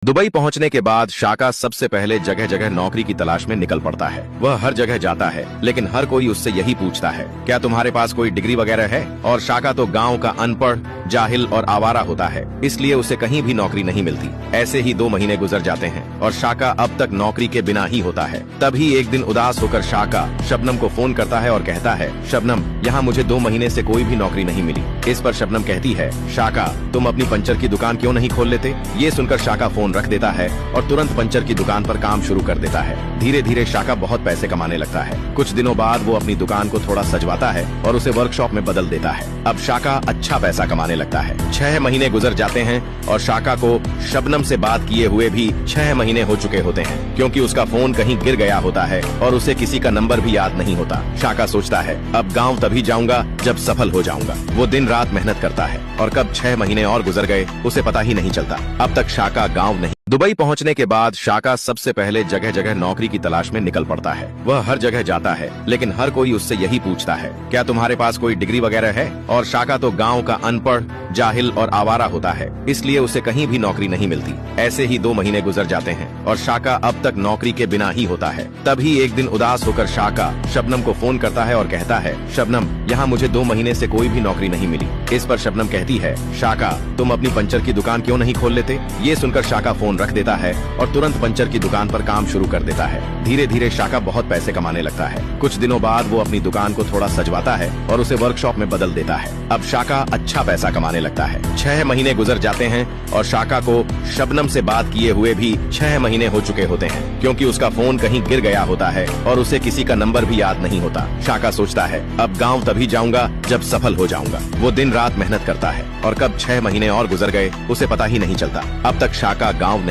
Dubai पहुंचने के बाद शाका सबसे पहले जगह जगह नौकरी की तलाश में निकल पड़ता है। वह हर जगह जाता है, लेकिन हर कोई उससे यही पूछता है, क्या तुम्हारे पास कोई डिग्री वगैरह है? और शाका तो गांव का अनपढ़, जाहिल और आवारा होता है, इसलिए उसे कहीं भी नौकरी नहीं मिलती। ऐसे ही 2 महीने गुजर जाते हैं और शाका अब तक नौकरी के बिना ही होता है। तभी एक दिन उदास होकर शाका शबनम को फोन करता है और कहता है, शबनम, यहाँ मुझे 2 महीने से कोई भी नौकरी नहीं मिली। इस पर शबनम कहती है, शाका, तुम अपनी पंचर की दुकान क्यों नहीं खोल लेते? ये सुनकर शाका फोन रख देता है और तुरंत पंचर की दुकान पर काम शुरू कर देता है। धीरे धीरे शाका बहुत पैसे कमाने लगता है। कुछ दिनों बाद वो अपनी दुकान को थोड़ा सजवाता है और उसे वर्कशॉप में बदल देता है। अब शाका अच्छा पैसा कमाने लगता है। 6 महीने गुजर जाते हैं और शाका को शबनम से बात किए हुए भी 6 महीने हो चुके होते हैं, क्योंकि उसका फोन कहीं गिर गया होता है और उसे किसी का नंबर भी याद नहीं होता। शाका सोचता है, अब गाँव तभी जाऊंगा जब सफल हो जाऊंगा। वो दिन रात मेहनत करता है और कब 6 महीने और गुजर गए उसे पता ही नहीं चलता। अब तक शाका गाँव नहीं। दुबई पहुंचने के बाद शाका सबसे पहले जगह जगह नौकरी की तलाश में निकल पड़ता है। वह हर जगह जाता है, लेकिन हर कोई उससे यही पूछता है, क्या तुम्हारे पास कोई डिग्री वगैरह है? और शाका तो गांव का अनपढ़, जाहिल और आवारा होता है, इसलिए उसे कहीं भी नौकरी नहीं मिलती। ऐसे ही 2 महीने गुजर जाते हैं और शाका अब तक नौकरी के बिना ही होता है। तभी एक दिन उदास होकर शाका शबनम को फोन करता है और कहता है, शबनम, यहाँ मुझे 2 महीने से कोई भी नौकरी नहीं मिली। इस पर शबनम कहती है, शाका, तुम अपनी पंचर की दुकान क्यों नहीं खोल लेते? ये सुनकर शाका फोन रख देता है और तुरंत पंचर की दुकान पर काम शुरू कर देता है। धीरे धीरे शाका बहुत पैसे कमाने लगता है। कुछ दिनों बाद वो अपनी दुकान को थोड़ा सजवाता है और उसे वर्कशॉप में बदल देता है। अब शाका अच्छा पैसा कमाने लगता है। 6 महीने गुजर जाते हैं और शाका को शबनम से बात किए हुए भी 6 महीने हो चुके होते हैं, क्योंकि उसका फोन कहीं गिर गया होता है और उसे किसी का नंबर भी याद नहीं होता। शाका सोचता है, अब गाँव तभी जाऊंगा जब सफल हो जाऊंगा। वो दिन रात मेहनत करता है और कब 6 महीने और गुजर गए उसे पता ही नहीं चलता। अब तक शाका गाँव नहीं।